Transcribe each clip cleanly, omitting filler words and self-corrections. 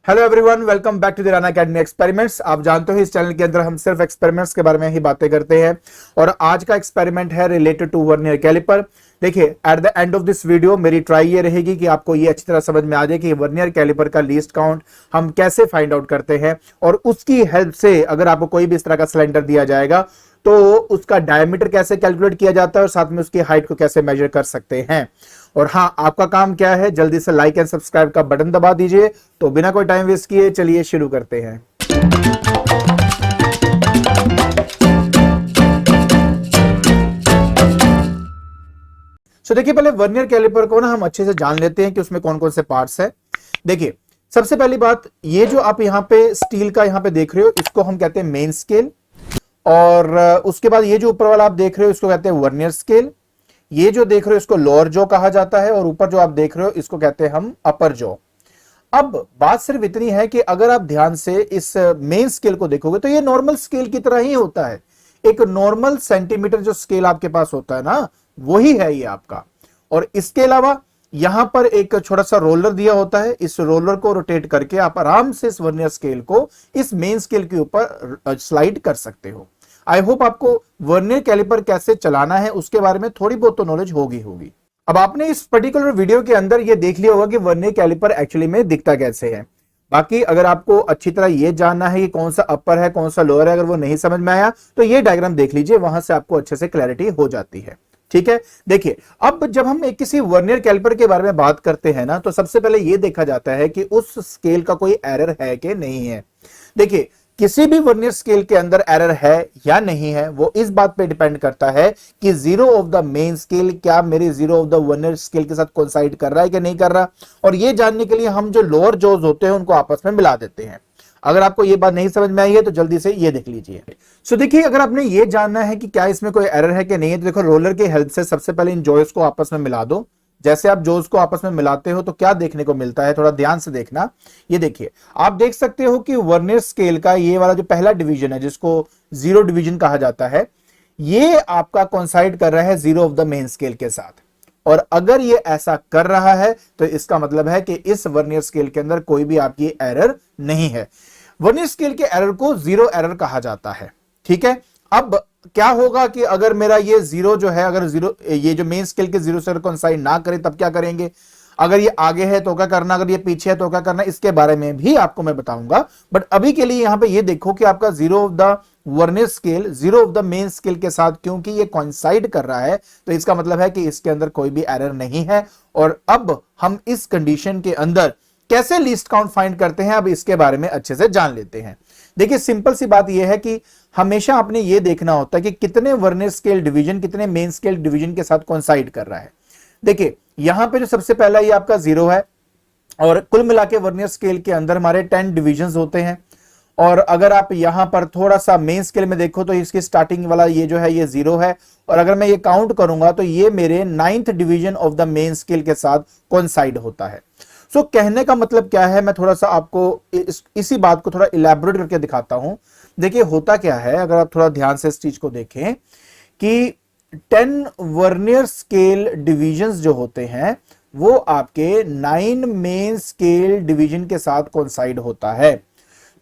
Hello everyone, welcome back to the Rana academy experiments. आप जानते हो इस चैनल के अंदर हम सिर्फ एक्सपेरिमेंट्स के बारे में ही बातें करते हैं और आज का एक्सपेरिमेंट है रिलेटेड टू वर्नियर कैलिपर। देखिए, at the end of this video मेरी ट्राई ये रहेगी कि आपको ये अच्छी तरह समझ में आ जाए कि वर्नियर कैलिपर का लीस्ट काउंट हम कैसे फाइंड आउट करते हैं और उसकी हेल्प से अगर आपको कोई भी इस तरह का सिलेंडर दिया जाएगा तो उसका डायमीटर कैसे कैलकुलेट किया जाता है और साथ में उसकी हाइट को कैसे मेजर कर सकते हैं। और हाँ, आपका काम क्या है, जल्दी से लाइक एंड सब्सक्राइब का बटन दबा दीजिए। तो बिना कोई टाइम वेस्ट किए चलिए शुरू करते हैं। देखिए, पहले वर्नियर कैलिपर को ना हम अच्छे से जान लेते हैं कि उसमें कौन कौन से पार्ट्स है। देखिए, सबसे पहली बात, ये जो आप यहाँ पे स्टील का यहाँ पे देख रहे हो इसको हम कहते हैं मेन स्केल, और उसके बाद ये जो ऊपर वाला आप देख रहे हो इसको कहते हैं वर्नियर स्केल। ये जो देख रहे हो इसको लोअर जॉ कहा जाता है और ऊपर जो आप देख रहे हो इसको कहते हैं हम अपर जॉ। अब बात सिर्फ इतनी है कि अगर आप ध्यान से इस मेन स्केल को देखोगे तो ये नॉर्मल स्केल की तरह ही होता है। एक नॉर्मल सेंटीमीटर जो स्केल आपके पास होता है ना, वही है ये आपका। और इसके अलावा यहां पर एक छोटा सा रोलर दिया होता है। इस रोलर को रोटेट करके आप आराम से इस वर्नियर स्केल को इस मेन स्केल के ऊपर स्लाइड कर सकते हो। आई होप आपको वर्नियर कैलिपर कैसे चलाना है उसके बारे में थोड़ी बहुत तो नॉलेज होगी। अब आपने इस पर्टिकुलर वीडियो के अंदर ये देख लिया होगा कि वर्नियर कैलिपर एक्चुअली में दिखता कैसे है। बाकी अगर आपको अच्छी तरह ये जानना है कि कौन सा अपर है कौन सा लोअर है, अगर वो नहीं समझ में आया तो ये डायग्राम देख लीजिए, वहां से आपको अच्छे से क्लैरिटी हो जाती है। ठीक है, देखिए, अब जब हम एक किसी वर्नियर कैलिपर के बारे में बात करते हैं ना, तो सबसे पहले यह देखा जाता है कि उस स्केल का कोई एरर है कि नहीं है। देखिए, किसी भी वर्नियर स्केल के अंदर एरर है या नहीं है वो इस बात पे डिपेंड करता है कि zero of the main scale क्या मेरे zero of the vernier scale के साथ कोइंसाइड कर रहा है कि नहीं कर रहा। और ये जानने के लिए हम जो लोअर जॉज होते हैं उनको आपस में मिला देते हैं। अगर आपको ये बात नहीं समझ में आई है तो जल्दी से ये देख लीजिए। देखिए, अगर आपने ये जानना है कि क्या इसमें कोई एरर है कि नहीं है, तो देखो, रोलर की हेल्प से सबसे पहले इन जॉइस को आपस में मिला दो। जैसे आप जॉज को आपस में मिलाते हो तो क्या देखने को मिलता है, थोड़ा ध्यान से देखना। ये देखिए, आप देख सकते हो कि वर्नियर स्केल का ये वाला जो पहला डिवीजन है जिसको जीरो डिवीजन कहा जाता है, ये आपका कोइंसाइड कर रहा है zero of the main scale के साथ। और अगर ये ऐसा कर रहा है तो इसका मतलब है कि इस वर्नियर स्केल के अंदर कोई भी आपकी एरर नहीं है। वर्नियर स्केल के एरर को जीरो एरर कहा जाता है। ठीक है, अब क्या होगा कि अगर मेरा ये जीरो जो है, अगर जीरो ये जो मेन स्केल के जीरो से कोइंसाइड ना करे तब क्या करेंगे। अगर ये आगे है तो क्या करना, अगर ये पीछे है तो क्या करना, इसके बारे में भी आपको मैं बताऊंगा। बट अभी के लिए यहां पे ये देखो कि आपका zero of the vernier scale zero of the main scale के साथ क्योंकि ये कोइंसाइड कर रहा है तो इसका मतलब है कि इसके अंदर कोई भी एरर नहीं है। और अब हम इस कंडीशन के अंदर कैसे लीस्ट काउंट फाइंड करते हैं, अब इसके बारे में अच्छे से जान लेते हैं। देखिए, सिंपल सी बात यह है कि हमेशा आपने यह देखना होता है कि कितने वर्नियर स्केल डिवीजन कितने मेन स्केल डिवीजन के साथ कोइंसाइड कर रहा है। देखिए, यहां पे जो सबसे पहला ये आपका जीरो है और कुल मिला के वर्नियर स्केल के अंदर हमारे 10 डिविजन्स होते हैं। और अगर आप यहां पर थोड़ा सा मेन स्केल में देखो तो इसकी स्टार्टिंग वाला ये जो है ये जीरो है, और अगर मैं ये काउंट करूंगा तो ये मेरे 9th division of the main scale के साथ कोइंसाइड होता है। कहने का मतलब क्या है, मैं थोड़ा सा आपको इसी बात को थोड़ा इलैबोरेट करके दिखाता हूं। देखिए, होता क्या है, अगर आप थोड़ा ध्यान से इस चीज को देखें कि 10 वर्नियर स्केल डिविजन्स जो होते हैं वो आपके 9 मेन स्केल डिवीजन के साथ कोइंसाइड होता है।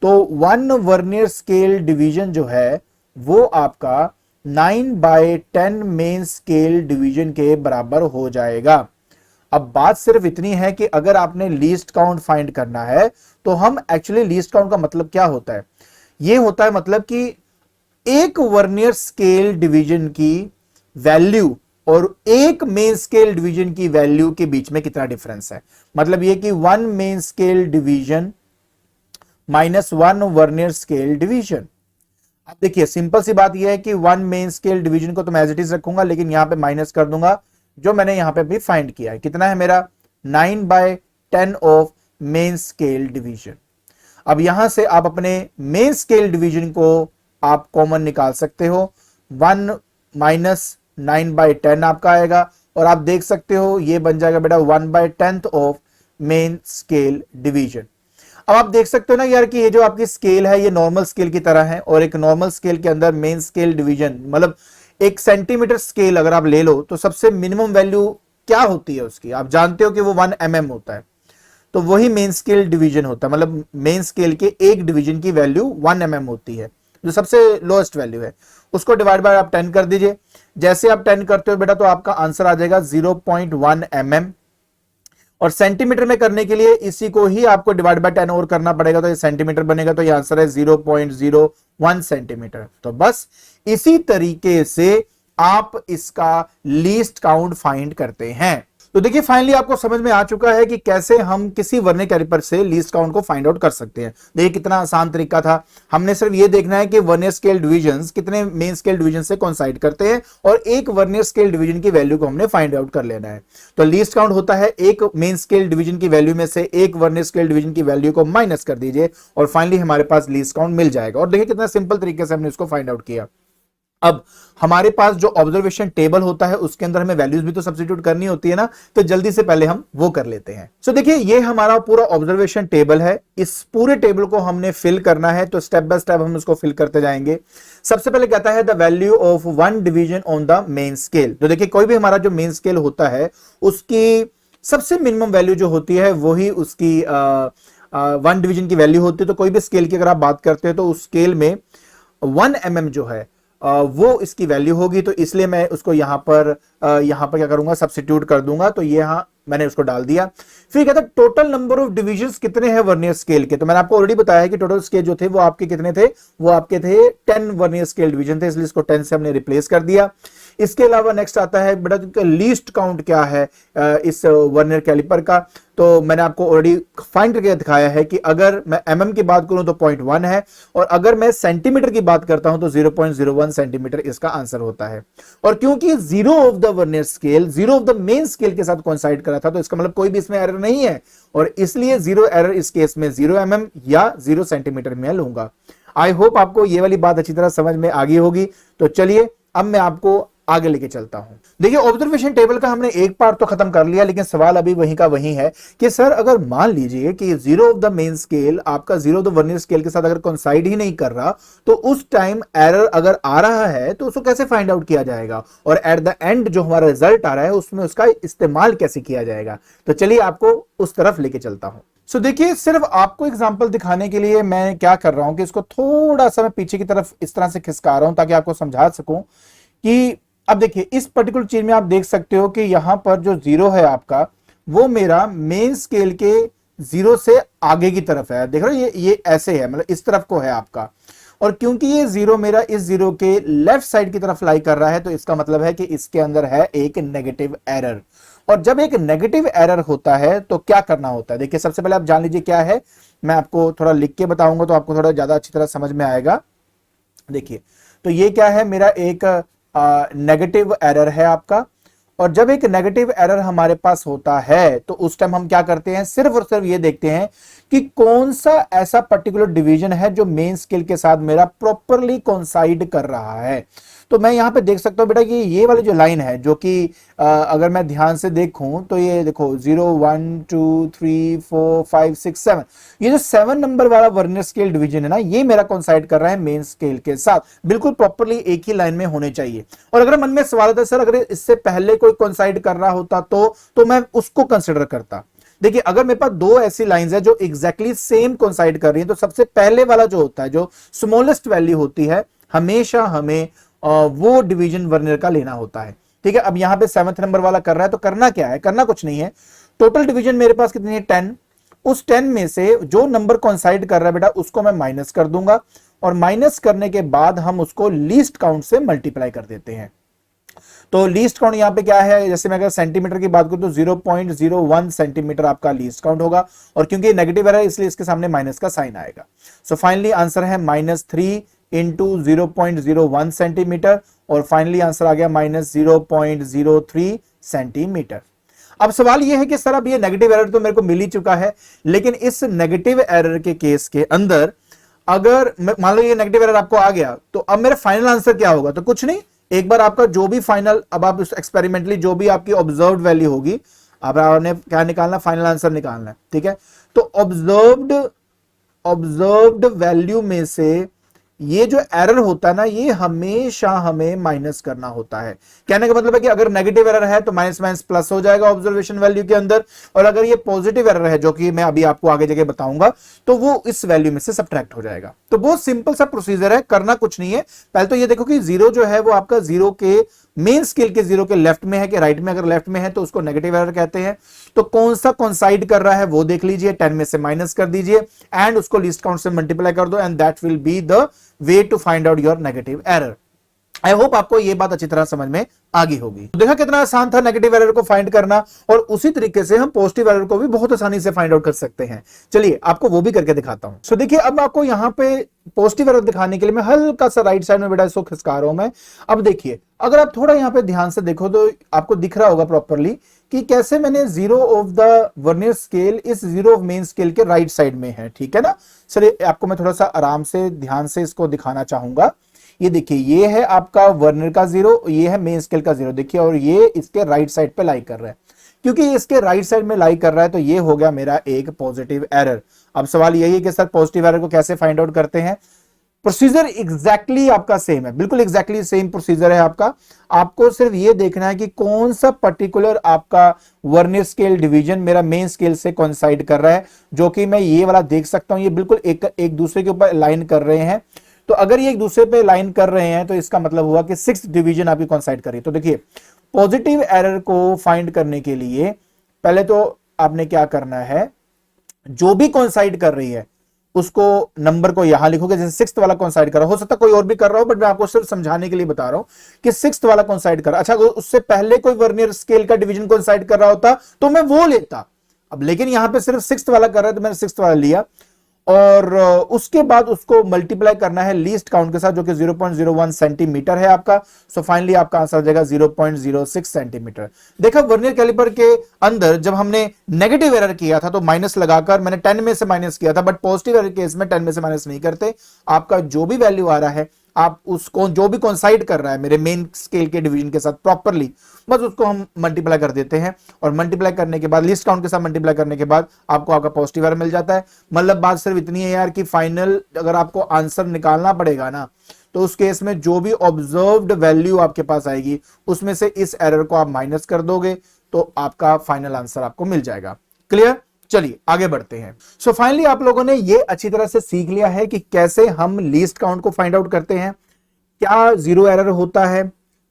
तो 1 वर्नियर स्केल डिवीजन जो है वो आपका 9/10 मेन स्केल डिवीजन के बराबर हो जाएगा। अब बात सिर्फ इतनी है कि अगर आपने लीस्ट काउंट फाइंड करना है तो हम एक्चुअली लीस्ट काउंट का मतलब क्या होता है, ये होता है मतलब कि एक वर्नियर स्केल डिवीजन की वैल्यू और एक मेन स्केल डिवीजन की वैल्यू के बीच में कितना डिफरेंस है। मतलब ये कि 1 main scale division minus 1 vernier scale division. अब देखिए, सिंपल सी बात यह है कि 1 मेन स्केल डिवीजन को तो मैं एज इट इज रखूंगा, लेकिन यहां पे माइनस कर दूंगा जो मैंने यहां पे भी फाइंड किया है। कितना है मेरा 9/10 ऑफ मेन स्केल डिवीजन। अब यहां से आप अपने मेन स्केल डिवीजन को आप कॉमन निकाल सकते हो। 1 माइनस 9/10 आपका आएगा और आप देख सकते हो ये बन जाएगा बेटा 1/10 ऑफ मेन स्केल डिवीजन। अब आप देख सकते हो ना यार कि ये जो आपकी स्केल है ये नॉर्मल स्केल की तरह है, और एक नॉर्मल स्केल के अंदर मेन स्केल डिवीजन मतलब एक सेंटीमीटर स्केल अगर आप ले लो तो सबसे मिनिमम वैल्यू क्या होती है उसकी, आप जानते हो कि वो 1 mm होता है। तो वही मेन स्केल डिवीजन होता है, मतलब मेन स्केल के एक डिवीजन की वैल्यू 1 mm होती है, जो सबसे लोएस्ट वैल्यू है, उसको डिवाइड बाय आप 10 कर दीजिए। जैसे आप 10 करते हो बेटा तो आपका आंसर आ जाएगा 0.1 mm, और सेंटीमीटर में करने के लिए इसी को ही आपको डिवाइड बाय 10 और करना पड़ेगा, तो ये सेंटीमीटर बनेगा, तो ये आंसर है 0.01 सेंटीमीटर। तो बस इसी तरीके से आप इसका लीस्ट काउंट फाइंड करते हैं। तो देखिए फाइनली आपको समझ में आ चुका है कि कैसे हम किसी वर्नियर कैलिपर से लीस्ट काउंट को फाइंड आउट कर सकते हैं। देखिए कितना आसान तरीका था, हमने सिर्फ ये देखना है कि वर्नियर स्केल डिवीजन्स कितने मेन स्केल डिवीजन से कोइंसाइड करते हैं, और एक वर्नियर स्केल डिवीजन की वैल्यू को हमने फाइंड आउट कर लेना है। तो लीस्ट काउंट होता है एक मेन स्केल डिवीजन की वैल्यू में से एक वर्नियर स्केल डिवीजन की वैल्यू को माइनस कर दीजिए, और फाइनली हमारे पास लीस्ट काउंट मिल जाएगा। और देखिए कितना सिंपल तरीके से हमने इसको फाइंड आउट किया। अब हमारे पास जो ऑब्जर्वेशन टेबल होता है उसके अंदर हमें वैल्यूज भी तो सब्स्टिट्यूट करनी होती है ना, तो जल्दी से पहले हम वो कर लेते हैं। सो देखिए ये हमारा पूरा ऑब्जर्वेशन टेबल है, इस पूरे टेबल को हमने फिल करना है, तो स्टेप बाय स्टेप हम इसको फिल करते जाएंगे। सबसे पहले कहता है the value of one division on the main scale. तो देखिए कोई भी हमारा जो मेन स्केल होता है उसकी सबसे मिनिमम वैल्यू जो होती है वही उसकी वन डिवीजन की वैल्यू होती है। तो कोई भी स्केल की अगर आप बात करते हैं तो उस स्केल में 1 mm जो है वो इसकी वैल्यू होगी, तो इसलिए मैं उसको यहां पर क्या करूंगा, सब्स्टिट्यूट कर दूंगा। तो ये यहां मैंने उसको डाल दिया। फिर कहता है टोटल नंबर ऑफ डिविजन्स कितने हैं वर्नियर स्केल के। तो मैंने आपको ऑलरेडी बताया है कि टोटल स्केल जो थे वो आपके कितने थे, वो आपके थे 10 वर्नियर स्केल डिवीजन थे, इसलिए इसको 10 से हमने रिप्लेस कर दिया। इसके अलावा नेक्स्ट आता है बेटा लीस्ट काउंट क्या है इस वर्नियर कैलिपर का। तो मैंने आपको ऑलरेडी फाइंड करके दिखाया है कि अगर मैं mm की बात करूं तो 0.1 है, और अगर मैं सेंटीमीटर की बात करता हूं तो 0.01 सेंटीमीटर इसका आंसर होता है। और क्योंकि zero of the vernier scale zero of the main scale के साथ कोइंसाइड करा था, तो इसका मतलब कोई भी इसमें एरर नहीं है, और इसलिए जीरो एरर इस केस में 0 mm या 0 सेंटीमीटर में लूंगा। आई होप आपको ये वाली बात अच्छी तरह समझ में आ गई होगी। तो चलिए अब मैं आपको आगे लेके चलता हूं। देखिए ऑब्जर्वेशन टेबल का हमने एक पार्ट तो खत्म कर लिया, लेकिन सवाल अभी वहीं का वहीं है कि सर अगर मान लीजिए कि zero of the main scale आपका zero of the vernier scale के साथ अगर कोइंसाइड ही नहीं कर रहा, तो उस टाइम एरर अगर आ रहा है तो उसको कैसे फाइंड आउट किया जाएगा, और एट द एंड जो हमारा रिजल्ट आ रहा है उसमें उसका इस्तेमाल कैसे किया जाएगा। तो चलिए आपको उस तरफ लेके चलता हूं। सो देखिए सिर्फ आपको एग्जांपल दिखाने के लिए मैं क्या कर रहा हूं कि इसको थोड़ा सा मैं पीछे की तरफ इस तरह से खिसका रहा हूं ताकि आपको समझा सकूं कि अब देखिए इस पर्टिकुलर चीज में आप देख सकते हो कि यहां पर जो जीरो है आपका वो मेरा मेन स्केल के जीरो से आगे की तरफ है। देख रहे हो ये ऐसे है, मतलब इस तरफ को है आपका, और क्योंकि ये जीरो मेरा इस जीरो के लेफ्ट साइड की तरफ लाई कर रहा है, तो इसका मतलब है कि इसके अंदर है एक नेगेटिव एरर। और जब एक नेगेटिव एरर होता है तो क्या करना होता है, देखिए सबसे पहले आप जान लीजिए क्या है, मैं आपको थोड़ा लिख के बताऊंगा तो आपको थोड़ा ज्यादा अच्छी तरह समझ में आएगा। देखिए तो ये क्या है, मेरा एक नेगेटिव एरर है आपका, और जब एक नेगेटिव एरर हमारे पास होता है तो उस टाइम हम क्या करते हैं, सिर्फ और सिर्फ ये देखते हैं कि कौन सा ऐसा पर्टिकुलर डिवीजन है जो मेन स्केल के साथ मेरा प्रॉपरली कोइंसाइड कर रहा है। तो मैं यहां पे देख सकता हूं बेटा कि ये वाली जो लाइन है जो कि अगर मैं ध्यान से देखूं तो ये देखो 0 1 2 3 4 5 6 7, ये जो 7 नंबर वाला वर्नियर स्केल डिवीजन है ना, ये मेरा कोइंसाइड कर रहा है मेन स्केल के साथ, बिल्कुल प्रॉपरली एक ही लाइन में होने चाहिए। और अगर मन में सवाल आता है सर अगर इससे पहले कोई कोइंसाइड कर रहा होता तो मैं उसको कंसिडर करता। देखिए अगर मेरे पास दो ऐसी लाइंस है जो एग्जैक्टली सेम कोइंसाइड कर रही है, तो सबसे पहले वाला जो होता है जो स्मॉलेस्ट वैल्यू होती है, हमेशा हमें वो डिवीजन वर्नियर का लेना होता है। ठीक है, अब यहां पे 7th नंबर वाला कर रहा है, तो करना क्या है, करना कुछ नहीं है, टोटल डिवीजन मेरे पास कितनी है 10, उस 10 में से जो नंबर कोइंसाइड कर रहा है बेटा उसको मैं माइनस कर दूंगा, और माइनस करने के बाद हम उसको लीस्ट काउंट से मल्टीप्लाई कर देते हैं। तो लीस्ट काउंट यहां पे क्या है, जैसे मैं अगर सेंटीमीटर की बात करूं तो 0.01 सेंटीमीटर आपका लीस्ट काउंट होगा, और क्योंकि नेगेटिव एरर है इसलिए इसके सामने माइनस का साइन आएगा। सो फाइनली आंसर है -3 इंटू 0.01 सेंटीमीटर, और फाइनली आंसर आ गया -0.03 सेंटीमीटर। अब सवाल यह है कि सर अब ये नेगेटिव एरर तो मेरे को मिल ही चुका है, लेकिन इस नेगेटिव एरर के केस के अंदर अगर मान लो ये नेगेटिव एरर आपको आ गया, तो अब मेरा फाइनल आंसर क्या होगा, तो कुछ नहीं, एक बार आपका जो भी फाइनल, अब आप एक्सपेरिमेंटली जो भी आपकी ऑब्जर्व्ड वैल्यू होगी, अब आपने क्या निकालना, फाइनल आंसर निकालना है। ठीक है, तो ऑब्जर्व्ड वैल्यू में से ये जो एरर होता है ना, ये हमेशा हमें माइनस करना होता है। कहने का मतलब है कि अगर नेगेटिव एरर है तो माइनस माइनस प्लस हो जाएगा ऑब्जर्वेशन वैल्यू के अंदर, और अगर ये पॉजिटिव एरर है, जो कि मैं अभी आपको आगे जगह बताऊंगा, तो वो इस वैल्यू में से सब्ट्रैक्ट हो जाएगा। तो बहुत सिंपल सा प्रोसीजर है, करना कुछ नहीं है। पहले तो ये देखो कि जीरो जो है वो आपका जीरो के मेन स्केल के जीरो के लेफ्ट में है कि राइट में। अगर लेफ्ट में है तो उसको नेगेटिव एरर कहते हैं। तो कौन सा कॉन्साइड कर रहा है वो देख लीजिए, 10 में से माइनस कर दीजिए एंड उसको लीस्ट काउंट से मल्टीप्लाई कर दो, and that will be the way to find out your negative error. I hope आपको ये बात अच्छी तरह समझ में आ गई होगी। देखा कितना आसान था नेगेटिव एरर को फाइंड करना, और उसी तरीके से हम पॉजिटिव एरर को भी बहुत आसानी से फाइंड आउट कर सकते हैं। चलिए आपको वो भी करके दिखाता हूं। सो देखिए, अब आपको यहां पे पॉजिटिव एरर दिखाने के लिए मैं हल्का सा राइट साइड में बेटा इसको खिसका रहा हूं मैं। अब देखिए, अगर आप थोड़ा यहां पे ध्यान से देखो तो आपको दिख रहा होगा प्रॉपरली कि कैसे मैंने zero of the vernier scale इस जीरो ऑफ मेन स्केल के राइट साइड में है, ठीक है ना। चलिए आपको मैं थोड़ा सा आराम से ध्यान से इसको दिखाना चाहूंगा। ये देखिए, ये है आपका वर्नियर का जीरो, ये है मेन स्केल का जीरो, देखिए, और ये इसके राइट साइड पे लाई कर रहा है। क्योंकि इसके राइट साइड में लाई कर रहा है तो ये हो गया मेरा एक पॉजिटिव एरर। अब सवाल यही है कि सर पॉजिटिव एरर को कैसे फाइंड आउट करते हैं। प्रोसीजर एग्जैक्टली आपका सेम है, बिल्कुल एग्जैक्टली सेम प्रोसीजर है आपका। आपको सिर्फ ये देखना है कि कौन सा पर्टिकुलर आपका वर्नियर स्केल डिवीजन मेरा मेन स्केल से कोइंसाइड कर रहा है, जो कि मैं ये वाला देख सकता हूं, ये बिल्कुल एक दूसरे के ऊपर लाइन कर रहे हैं। तो अगर ये एक दूसरे पे लाइन कर रहे हैं तो इसका मतलब हुआ कि 6th डिवीजन आपकी कोइंसाइड कर रही है। तो देखिए, पॉजिटिव एरर को फाइंड करने के लिए पहले तो आपने क्या करना है, जो भी कोइंसाइड कर रही है उसको नंबर को यहां लिखोगे। जैसे 6th वाला कोइंसाइड कर रहा हो सकता कोई और भी कर रहा हो, बट मैं आपको सिर्फ समझाने के लिए बता रहा हूं कि 6th वाला कोइंसाइड कर। अच्छा, उससे पहले कोई वर्नियर स्केल का डिवीजन कोइंसाइड कर रहा होता तो मैं वो लेता। अब लेकिन यहां पे सिर्फ 6th वाला कर रहा है तो मैंने 6th वाला लिया, और उसके बाद उसको मल्टीप्लाई करना है लीस्ट काउंट के साथ, जो कि 0.01 सेंटीमीटर है आपका। सो फाइनली आपका आंसर आ जाएगा 0.06 सेंटीमीटर। देखा, वर्नियर कैलिपर के अंदर जब हमने नेगेटिव एरर किया था तो माइनस लगाकर मैंने 10 में से माइनस किया था, बट पॉजिटिव एरर केस में 10 में से माइनस नहीं करते। आपका जो भी वैल्यू आ रहा है, आप उसको जो भी कोइंसाइड कर रहा है मेरे मेन स्केल के डिवीजन के साथ प्रॉपरली, बस उसको हम मल्टीप्लाई कर देते हैं, और मल्टीप्लाई करने के बाद लीस्ट काउंट के साथ मल्टीप्लाई करने के बाद आपको आपका पॉजिटिव एरर मिल जाता है। मतलब बात सिर्फ इतनी है यार कि फाइनल अगर आपको आंसर निकालना पड़ेगा ना, तो उस केस में जो भी ऑब्जर्व्ड वैल्यू आपके पास आएगी उसमें से इस एरर को आप माइनस कर दोगे तो आपका फाइनल आंसर आपको मिल जाएगा। क्लियर? चलिए आगे बढ़ते हैं। सो फाइनली आप लोगों ने ये अच्छी तरह से सीख लिया है कि कैसे हम लीस्ट काउंट को फाइंड आउट करते हैं, क्या जीरो एरर होता है।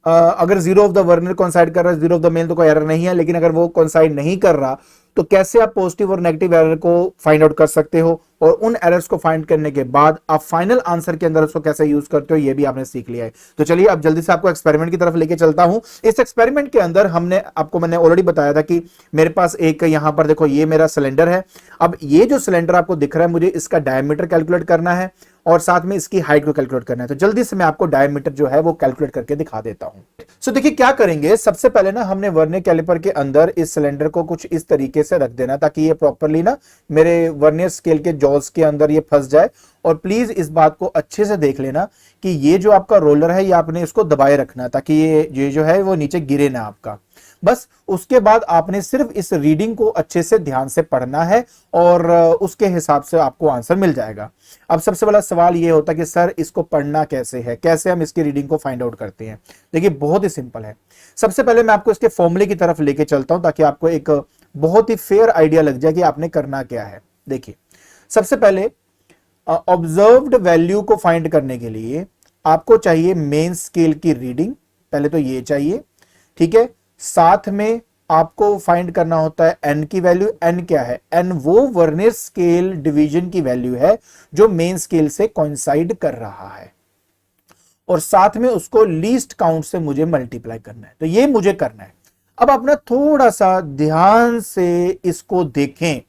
अगर zero of the vernier coincide कर रहा है, जीरो ऑफ द मेन तो कोई एरर नहीं है, लेकिन अगर वो कोइंसाइड नहीं कर रहा तो कैसे आप पॉजिटिव और नेगेटिव एरर को फाइंड आउट कर सकते हो, और उन एरर्स को फाइंड करने के बाद आप फाइनल आंसर के अंदर उसको कैसे यूज करते हो, ये भी आपने सीख लिया है। तो चलिए अब जल्दी से आपको एक्सपेरिमेंट की तरफ लेके चलता हूं। इस एक्सपेरिमेंट के अंदर मैंने ऑलरेडी बताया था कि मेरे पास एक यहां पर देखो ये मेरा सिलेंडर है। अब ये जो सिलेंडर आपको दिख रहा है, मुझे इसका डायमीटर कैलकुलेट करना है और साथ में इसकी हाइट को कैलकुलेट करना है। तो जल्दी से मैं आपको डायमीटर जो है वो कैलकुलेट करके दिखा देता हूं। सो देखिए क्या करेंगे, सबसे पहले ना हमने वर्नियर कैलिपर के अंदर इस सिलेंडर को कुछ इस तरीके से रख देना ताकि ये प्रॉपरली ना मेरे वर्नियर स्केल के जॉज के अंदर ये फंस जाए। और प्लीज इस बात को अच्छे से देख लेना कि ये जो आपका रोलर है ये आपने इसको दबाए रखना ताकि ये जो है वो नीचे गिरे ना आपका। बस उसके बाद आपने सिर्फ इस रीडिंग को अच्छे से ध्यान से पढ़ना है और उसके हिसाब से आपको आंसर मिल जाएगा। अब सबसे बड़ा सवाल ये होता है कि सर इसको पढ़ना कैसे है, कैसे हम इसकी रीडिंग को फाइंड आउट करते हैं। देखिए बहुत ही सिंपल है। सबसे पहले मैं आपको इसके फॉर्मूले की तरफ लेके चलता हूं ताकि आपको एक बहुत ही फेयर आइडिया लग जाए कि आपने करना क्या है। देखिए सबसे पहले ऑब्जर्व्ड वैल्यू को फाइंड करने के लिए आपको चाहिए मेन स्केल की रीडिंग, पहले तो ये चाहिए, ठीक है। साथ में आपको फाइंड करना होता है एन की वैल्यू। एन क्या है? एन वो वर्नियर स्केल डिवीजन की वैल्यू है जो मेन स्केल से कोइंसाइड कर रहा है, और साथ में उसको लीस्ट काउंट से मुझे मल्टीप्लाई करना है। तो ये मुझे करना है। अब अपना थोड़ा सा ध्यान से इसको देखें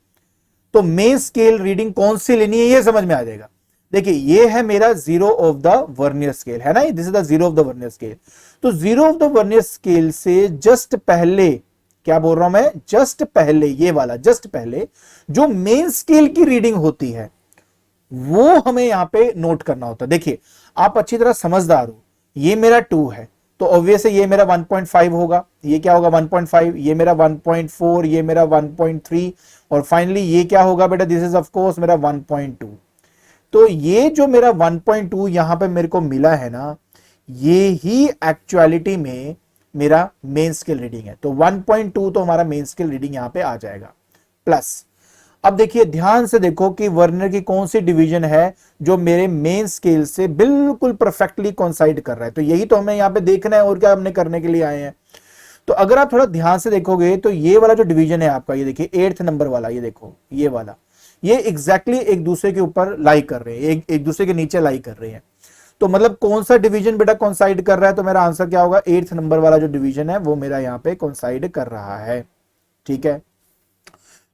तो मेन स्केल रीडिंग कौन सी लेनी है ये समझ में आ जाएगा। देखिए ये है मेरा zero of the vernier scale, है ना, this is the zero of the vernier scale. तो zero of the vernier scale से जस्ट पहले, क्या बोल रहा हूं मैं, जस्ट पहले, ये वाला जस्ट पहले जो मेन स्केल की रीडिंग होती है वो हमें यहां पे नोट करना होता है। देखिए आप अच्छी तरह समझदार हो, ये मेरा 2 है तो ऑब्वियस है ये मेरा 1.5 होगा, ये क्या होगा 1.5, ये मेरा 1.4, ये मेरा 1.3, और फाइनली ये क्या होगा बेटा, दिस इज ऑफ कोर्स मेरा 1.2। तो ये जो मेरा 1.2 यहां पे मेरे को मिला है ना, ये ही एक्चुअलिटी में मेरा मेन स्केल रीडिंग है। तो 1.2 तो हमारा मेन स्केल रीडिंग यहां पे आ जाएगा। प्लस अब देखिए ध्यान से देखो कि वर्नर की कौन सी डिवीजन है जो मेरे मेन स्केल से बिल्कुल परफेक्टली कोइंसाइड कर रहा है। तो यही तो हमें यहां पे देखना है और क्या हमने करने के लिए आए हैं। तो अगर आप थोड़ा ध्यान से देखोगे तो ये वाला जो डिवीजन है आपका, ये देखिए 8th नंबर वाला, ये देखो ये वाला, ये एग्जैक्टली एक दूसरे के ऊपर लाई कर रहे हैं, एक दूसरे के नीचे लाई कर रहे हैं। तो मतलब कौन सा डिवीजन बेटा कोइंसाइड कर रहा है, तो मेरा आंसर क्या होगा, 8th नंबर वाला जो डिवीजन है वो मेरा यहाँ पे कोइंसाइड कर रहा है। ठीक है,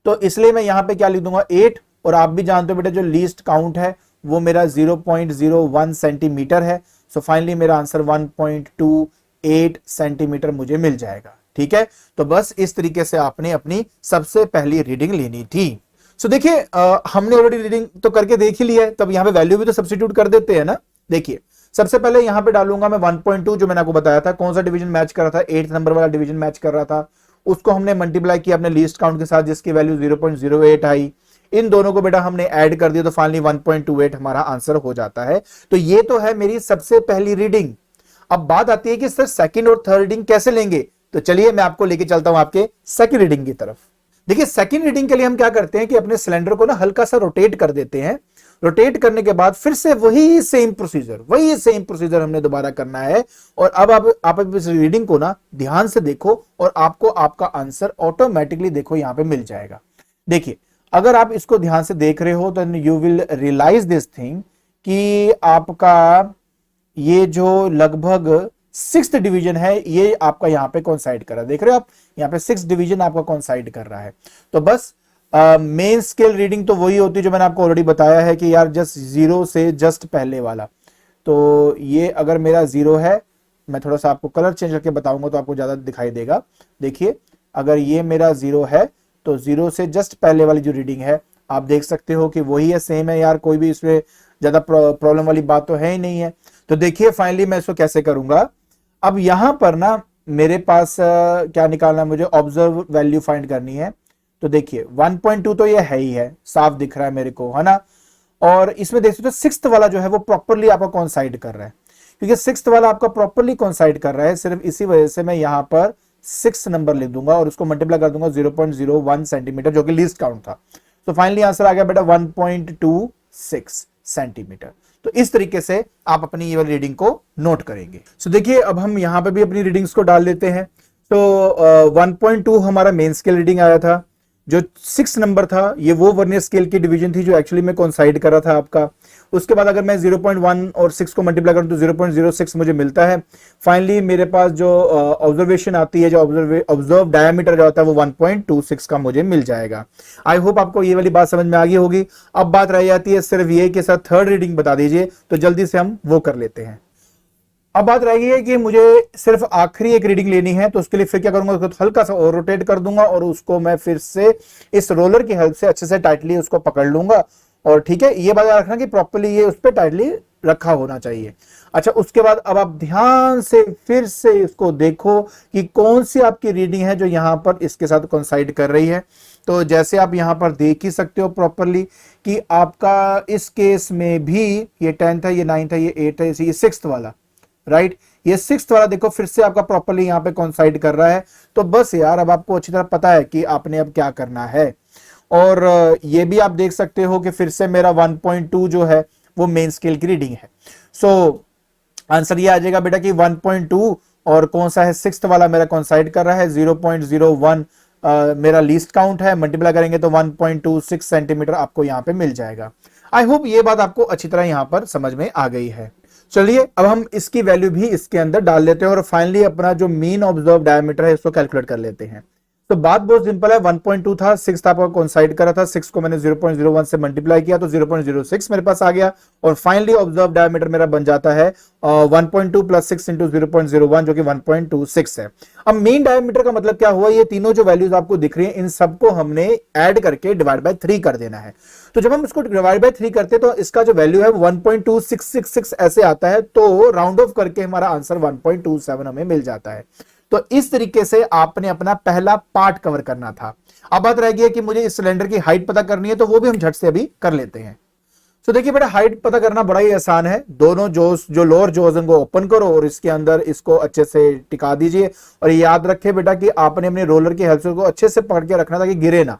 तो इसलिए मैं यहां पे क्या लिख दूंगा 8, और आप भी जानते हो बेटा जो लीस्ट काउंट है वो मेरा 0.01 सेंटीमीटर है। सो फाइनली मेरा आंसर 1.28 सेंटीमीटर मुझे मिल जाएगा। ठीक है, तो बस इस तरीके से आपने अपनी सबसे पहली रीडिंग लेनी थी। सो देखिए हमने ऑलरेडी रीडिंग तो करके देख ही लिया है, तब यहां पे वैल्यू भी तो सब्स्टिट्यूट कर देते हैं ना। देखिए सबसे पहले यहां पे डालूंगा मैं 1.2, जो मैंने आपको बताया था कौन सा डिवीजन मैच कर रहा था, 8th नंबर वाला डिवीजन मैच कर रहा था, उसको हमने मल्टीप्लाई किया अपने लीस्ट काउंट के साथ जिसकी वैल्यू 0.08 आई। इन दोनों को बेटा हमने ऐड कर दिया तो फाइनली 1.28 हमारा आंसर हो जाता है। तो ये तो है मेरी सबसे पहली रीडिंग। अब बात आती है कि सर सेकंड और थर्ड रीडिंग कैसे लेंगे, तो चलिए मैं आपको लेके चलता हूं आपके सेकंड रीडिंग की तरफ। देखिए सेकंड रीडिंग के लिए हम क्या करते हैं कि अपने सिलेंडर को ना हल्का सा रोटेट कर देते हैं। रोटेट करने के बाद फिर से वही सेम प्रोसीजर हमने दोबारा करना है। और अब आप इस रीडिंग को ना ध्यान से देखो और आपको आपका आंसर ऑटोमेटिकली देखो यहां पे मिल जाएगा। देखिए अगर आप इसको ध्यान से देख रहे हो तो you will realise this thing कि आपका ये जो लगभग 6th डिवीजन है ये आपका यहां पे कोइंसाइड कर रहा है। देख रहे हो आप यहां पे 6th डिवीजन आपका कोइंसाइड कर रहा है। तो बस मेन स्केल रीडिंग तो वही होती है जो मैंने आपको ऑलरेडी बताया है कि यार जस्ट 0 से जस्ट पहले वाला। तो ये अगर मेरा 0 है, मैं थोड़ा सा आपको कलर चेंज करके बताऊंगा तो आपको ज्यादा दिखाई देगा। देखिए अगर ये मेरा 0 है तो 0 से जस्ट पहले वाली जो रीडिंग है आप देख सकते हो कि वही है, सेम है यार, कोई भी इसमें ज्यादा प्रॉब्लम वाली बात तो है ही नहीं है। तो देखिए फाइनली मैं इसको कैसे करूंगा। अब यहां पर ना मेरे पास क्या निकालना है, मुझे ऑब्जर्व वैल्यू फाइंड करनी है। तो देखिए 1.2 तो ये है ही है, साफ दिख रहा है मेरे को, है ना। और इसमें देख सकते हो 6th वाला जो है वो प्रॉपरली आपका कोइंसाइड कर रहा है, क्योंकि 6th वाला आपका प्रॉपरली कोइंसाइड कर रहा है। सिर्फ इसी वजह से मैं यहां पर 6 नंबर लिख दूंगा और उसको मल्टीप्लाई कर दूंगा 0.01 सेंटीमीटर जो कि लीस्ट काउंट था। तो फाइनली आंसर आ गया बेटा 1.26 सेंटीमीटर। तो इस तरीके से आप अपनी ये वाली रीडिंग को नोट करेंगे। सो देखिए अब हम यहां पे भी अपनी रीडिंग्स को डाल लेते हैं। तो 1.2 हमारा मेन स्केल रीडिंग आया था। जो 6 नंबर था ये वो वर्नियर स्केल की डिवीजन थी जो एक्चुअली में कोइंसाइड कर रहा था आपका। उसके बाद अगर मैं 0.1 और 6 को मल्टीप्लाई करूं तो 0.06 मुझे मिलता है। फाइनली मेरे पास जो ऑब्जर्वेशन आती है, जो ऑब्जर्व डायमीटर जो होता है वो 1.26 का मुझे मिल जाएगा। आई होप आपको ये वाली बात समझ में आ गई होगी। अब बात रह जाती है सिर्फ ये कि सर थर्ड रीडिंग बता दीजिए, तो जल्दी से हम वो कर लेते हैं। अब बात रह गई है कि मुझे सिर्फ आखिरी एक रीडिंग लेनी है, तो उसके लिए फिर क्या करूंगा, उसको हल्का सा और रोटेट कर दूंगा और उसको मैं फिर से इस रोलर की हेल्प से अच्छे से टाइटली उसको पकड़ लूंगा। और ठीक है, ये बात रखना कि प्रॉपर्ली ये उस पर टाइटली रखा होना चाहिए। अच्छा, उसके बाद अब आप ध्यान से फिर से इसको देखो कि कौन सी आपकी रीडिंग है जो यहां पर इसके साथ कोइंसाइड कर रही है। तो जैसे आप यहां पर देख ही सकते हो प्रॉपर्ली कि आपका इस केस में भी ये 10th है, ये 9th है, ये 8th है, ये 6th वाला, राइट, ये 6th वाला देखो फिर से आपका प्रॉपर्ली यहां पे कोइंसाइड कर रहा है। तो बस यार अब आपको अच्छी तरह पता है कि आपने अब क्या करना है। और ये भी आप देख सकते हो कि फिर से मेरा 1.2 जो है वो मेन स्केल की रीडिंग है। सो आंसर ये आ जाएगा बेटा कि 1.2 और कौन सा है 6th वाला मेरा कोइंसाइड कर रहा है, 0.01 मेरा लीस्ट काउंट है, मल्टीप्लाई करेंगे तो 1.26 सेंटीमीटर आपको यहां पे मिल जाएगा। आई होप ये बात आपको अच्छी तरह यहां पर समझ में आ गई है। चलिए अब हम इसकी वैल्यू भी इसके अंदर डाल लेते हैं और फाइनली अपना जो मीन ऑब्जर्व डायमीटर है इसको कैलकुलेट कर लेते हैं। तो बात बहुत सिंपल है, 1.2 था, 6 आपका कोइंसाइड करा था, 6 को मैंने 0.01 से मल्टीप्लाई किया तो 0.06 मेरे पास आ गया और फाइनली ऑब्जर्व डायमीटर मेरा बन जाता है 1.2 प्लस 6 इंटू 0.01 जो कि 1.26 है। अब मेन डायमीटर का मतलब क्या हुआ, ये तीनों जो वैल्यूज आपको दिख रही हैं इन सबको हमने ऐड करके डिवाइड बाय 3 कर देना है। तो जब हम इसको डिवाइड बाय 3 करते हैं तो इसका जो वैल्यू है 1.2666 ऐसे आता है, तो राउंड ऑफ करके हमारा आंसर 1.27 हमें मिल जाता है। तो इस तरीके से आपने अपना पहला पार्ट कवर करना था। अब बात रह गई है कि मुझे इस सिलेंडर की हाइट पता करनी है, तो वो भी हम झट से अभी कर लेते हैं। तो देखिए बेटा, हाइट पता करना बड़ा ही आसान है। दोनों जो लोअर जॉज को ओपन करो और इसके अंदर इसको अच्छे से टिका दीजिए, और याद रखें बेटा कि आपने अपने रोलर की हेल्प से उसको अच्छे से पकड़ के रखना ताकि गिरे ना।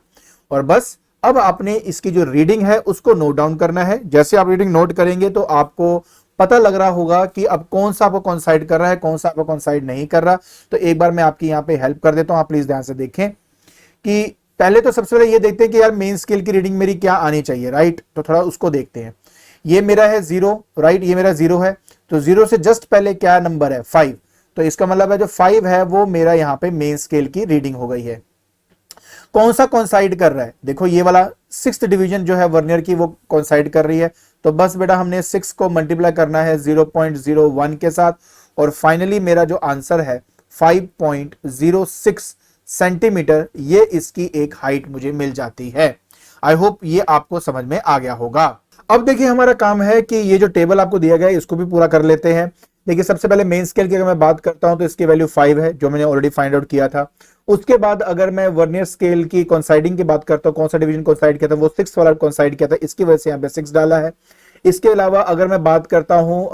और बस अब आपने इसकी जो रीडिंग है उसको नोट डाउन करना है। जैसे आप रीडिंग नोट करेंगे तो आपको पता लग रहा होगा कि अब कौन सा आपको कॉन्साइड कर रहा है, कौन सा आपको कॉन्साइड नहीं कर रहा। तो एक बार मैं आपकी यहाँ पे हेल्प कर देता हूँ, आप प्लीज ध्यान से देखें कि पहले तो सबसे पहले ये देखते हैं कि यार मेन स्केल की रीडिंग मेरी क्या आनी चाहिए, राइट। तो थोड़ा उसको देखते हैं। ये मेरा है 0, राइट, ये मेरा 0 है। तो 0 से जस्ट पहले क्या नंबर है, 5। तो इसका मतलब है जो 5 है वो मेरा यहाँ पे मेन स्केल की रीडिंग हो गई है। कौन सा कॉन्साइड कर रहा है, देखो ये वाला 6th डिवीजन जो है वर्नियर की वो कॉन्साइड कर रही है। तो बस बेटा हमने 6 को मल्टीप्लाई करना है 0.01 के साथ, और फाइनली मेरा जो आंसर है 5.06 सेंटीमीटर, ये इसकी एक हाइट मुझे मिल जाती है। आई होप ये आपको समझ में आ गया होगा। अब देखिए हमारा काम है कि ये जो टेबल आपको दिया गया है इसको भी पूरा कर लेते हैं। देखिए सबसे पहले मेन स्केल की अगर मैं बात करता हूं तो इसकी वैल्यू 5 है, जो मैंने ऑलरेडी फाइंड आउट किया था। उसके बाद अगर मैं वर्नियर स्केल की कॉन्साइडिंग की बात करता हूं, कौन सा डिवीजन कॉन्साइड किया था, वो 6 वाला कॉन्साइड किया था, इसकी वजह से यहाँ पे 6 डाला है। इसके अलावा अगर मैं बात करता हूं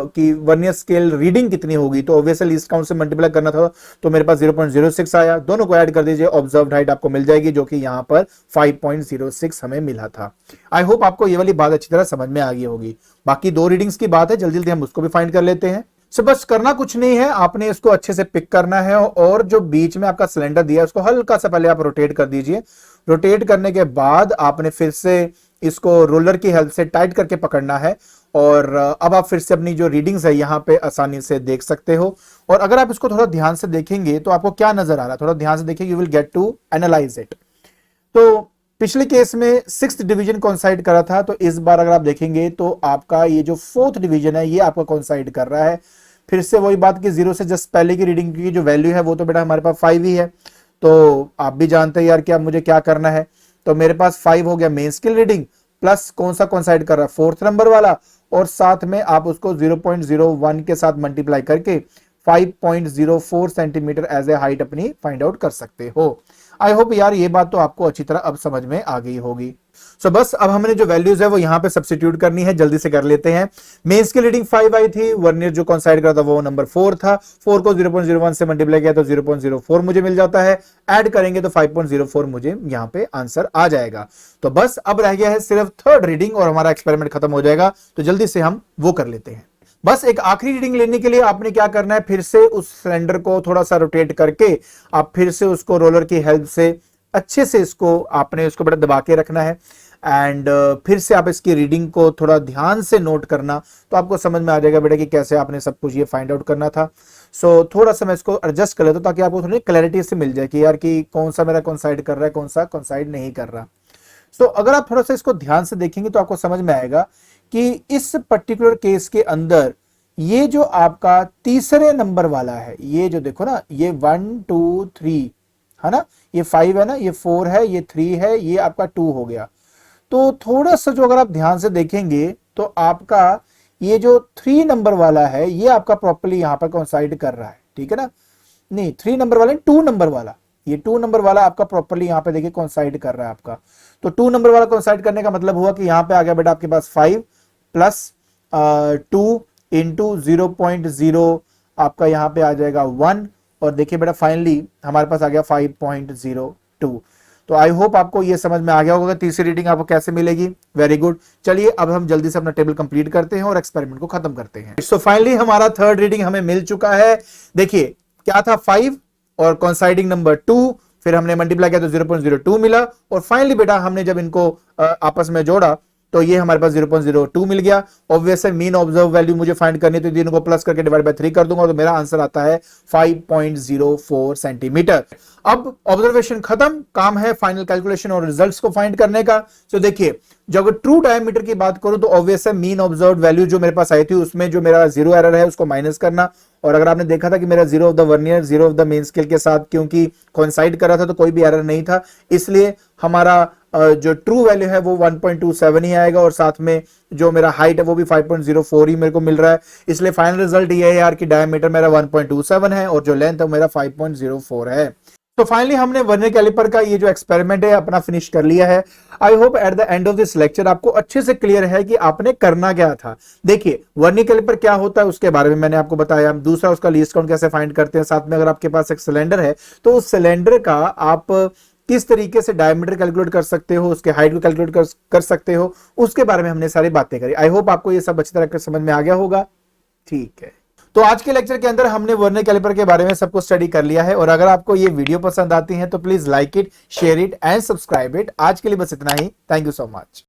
कि वर्नियर स्केल रीडिंग कितनी होगी, तो ऑब्वियसली लीस्ट काउंट से मल्टीप्लाई करना था, तो मेरे पास 0.06 आया। दोनों को ऐड कर दीजिए, ऑब्जर्व्ड हाइट आपको मिल जाएगी, जो कि यहां पर 5.06 हमें मिला था। आई होप आपको ये वाली बात अच्छी तरह समझ में आ गई होगी। बाकी 2 रीडिंग्स की बात है, जल्दी जल्दी हम उसको भी फाइंड कर लेते हैं। सो बस करना कुछ नहीं है, आपने इसको अच्छे से पिक करना है, और जो बीच में आपका सिलेंडर दिया है उसको हल्का सा पहले आप रोटेट कर दीजिए। रोटेट करने के बाद आपने फिर से इसको रोलर की हेल्प से टाइट करके पकड़ना है, और अब आप फिर से अपनी जो रीडिंग्स है यहाँ पे आसानी से देख सकते हो। और अगर आप इसको थोड़ा ध्यान से देखेंगे तो आपको क्या नजर आ रहा है, थोड़ा ध्यान से देखिए, you will get to analyse it. तो पिछले केस में 6th डिवीजन कॉन्साइड करा था, तो इस बार अगर आप देखेंगे तो आपका ये जो 4th डिवीजन है ये आपका कॉन्साइड कर रहा है। फिर से वही बात कि 0 से जस्ट पहले की रीडिंग की जो वैल्यू है वो तो बेटा हमारे पास 5 ही है। तो आप भी जानते हैं यार कि अब मुझे क्या करना है। तो मेरे पास 5 हो गया मेन स्केल रीडिंग, प्लस कौन सा कॉन्साइड कर रहा है, 4th नंबर वाला, और साथ में आप उसको 0.01 के साथ मल्टीप्लाई करके 5.04 सेंटीमीटर एज ए हाइट अपनी फाइंड आउट कर सकते हो। आई होप यार ये बात तो आपको अच्छी तरह अब समझ में आ गई होगी। सो बस अब हमने जो वैल्यूज है वो यहाँ पे सब्स्टिट्यूट करनी है, जल्दी से कर लेते हैं। मेन स्केल रीडिंग 5 आई थी, वर्नियर जो कॉन्साइड करा था वो नंबर 4 था। 4 को 0.01 से मल्टीप्लाई किया तो 0.04 मुझे मिल जाता है। ऐड करेंगे तो 5.04 मुझे यहाँ पे आंसर आ जाएगा। तो बस अब रह गया है सिर्फ 3rd रीडिंग और हमारा एक्सपेरिमेंट खत्म हो जाएगा। तो जल्दी से हम वो कर लेते हैं। बस एक आखिरी रीडिंग लेने के लिए आपने क्या करना है, फिर से उस सिलेंडर को थोड़ा सा रोटेट करके आप फिर से उसको रोलर की हेल्प से अच्छे से इसको आपने उसको बड़ा दबा के रखना है, एंड फिर से आप इसकी रीडिंग को थोड़ा ध्यान से नोट करना, तो आपको समझ में आ जाएगा बेटा कि कैसे आपने सब कुछ ये फाइंड आउट करना था। सो थोड़ा सा मैं इसको एडजस्ट कर लेता हूं ताकि आपको थोड़ी क्लैरिटी से मिल जाए कि यार कि कौन सा मेरा कॉन्साइड कर रहा है, कौन सा कॉन्साइड नहीं कर रहा। सो अगर आप थोड़ा सा इसको ध्यान से देखेंगे तो आपको समझ में आएगा कि इस पर्टिकुलर केस के अंदर ये जो आपका तीसरे नंबर वाला है, ये जो देखो ना, ये 1 2 3 है ना, ये 5 है ना, ये 4 है, ये 3 है, ये आपका 2 हो गया। तो थोड़ा सा जो अगर आप ध्यान से देखेंगे तो आपका ये जो 3 नंबर वाला है ये आपका प्रॉपर्ली यहां पर कॉन्साइड कर रहा है, ठीक है ना। नहीं, 3 नंबर वाला, 2 नंबर वाला, ये 2 नंबर वाला आपका प्रॉपर्ली यहां पे देखिए कॉन्साइड कर रहा है आपका। तो 2 नंबर वाला कॉन्साइड करने का मतलब हुआ कि यहां पे आ गया बेटा आपके पास 5 प्लस 2 इंटू 0.0 आपका यहां पे आ जाएगा 1, और देखिए बेटा फाइनली हमारे पास आ गया 5.02। तो आई होप आपको ये समझ में आ गया होगा तीसरी रीडिंग आपको कैसे मिलेगी। Very good. चलिए अब हम जल्दी से अपना टेबल कंप्लीट करते हैं और एक्सपेरिमेंट को खत्म करते हैं। सो फाइनली हमारा 3rd रीडिंग हमें मिल चुका है। देखिए क्या था, 5 और कॉन्साइडिंग नंबर 2, फिर हमने मल्टीप्लाई किया तो 0.02 मिला, और फाइनली बेटा हमने जब इनको आपस में जोड़ा तो ये हमारे पास 0.02 मिल गया। ऑब्वियसली मीन ऑब्जर्व वैल्यू मुझे फाइंड करनी है, तो तीनों को प्लस करके डिवाइड बाय 3 कर दूंगा, तो मेरा आंसर आता है 5.04 सेंटीमीटर। अब ऑब्जर्वेशन खत्म, काम है फाइनल कैलकुलेशन और रिजल्ट्स को फाइंड करने का। तो देखिए जब ट्रू डायमीटर की बात करूं तो ऑब्वियस है मीन ऑब्जर्व वैल्यू जो मेरे पास आई थी उसमें जो मेरा 0 एरर है उसको माइनस करना, और अगर आपने देखा था कि मेरा 0 of the vernier 0 of the main scale के साथ क्योंकि कोइंसाइड कर रहा था तो कोई भी एरर नहीं था, इसलिए हमारा जो ट्रू वैल्यू है वो 1.27 ही आएगा, और साथ में जो मेरा हाइट है वो भी 5.04 ही मेरे को मिल रहा है। इसलिए फाइनल रिजल्ट ये है यार कि डायमीटर मेरा 1.27 है और जो लेंथ है मेरा 5.04 है। तो फाइनली हमने वर्नियर कैलिपर का ये जो एक्सपेरिमेंट है अपना फिनिश कर लिया है। I hope at the end of this lecture आपको अच्छे से क्लियर है कि आपने करना क्या था। देखिए वर्नियर कैलिपर क्या होता है उसके बारे में मैंने आपको बताया, दूसरा उसका लीस्ट काउंट कैसे फाइंड करते हैं, साथ में अगर आपके पास एक सिलेंडर है तो उस सिलेंडर का आप किस तरीके से डायमीटर कैलकुलेट कर सकते हो, उसके हाइट को कैलकुलेट कर सकते हो, उसके बारे में हमने सारी बातें करी। आई होप आपको ये सब अच्छी तरह से समझ में आ गया होगा। ठीक है, तो आज के लेक्चर के अंदर हमने वर्नियर कैलिपर के बारे में सब कुछ स्टडी कर लिया है, और अगर आपको ये वीडियो पसंद आती है तो please like it, share it and subscribe it. आज के लिए बस इतना ही। Thank you so much.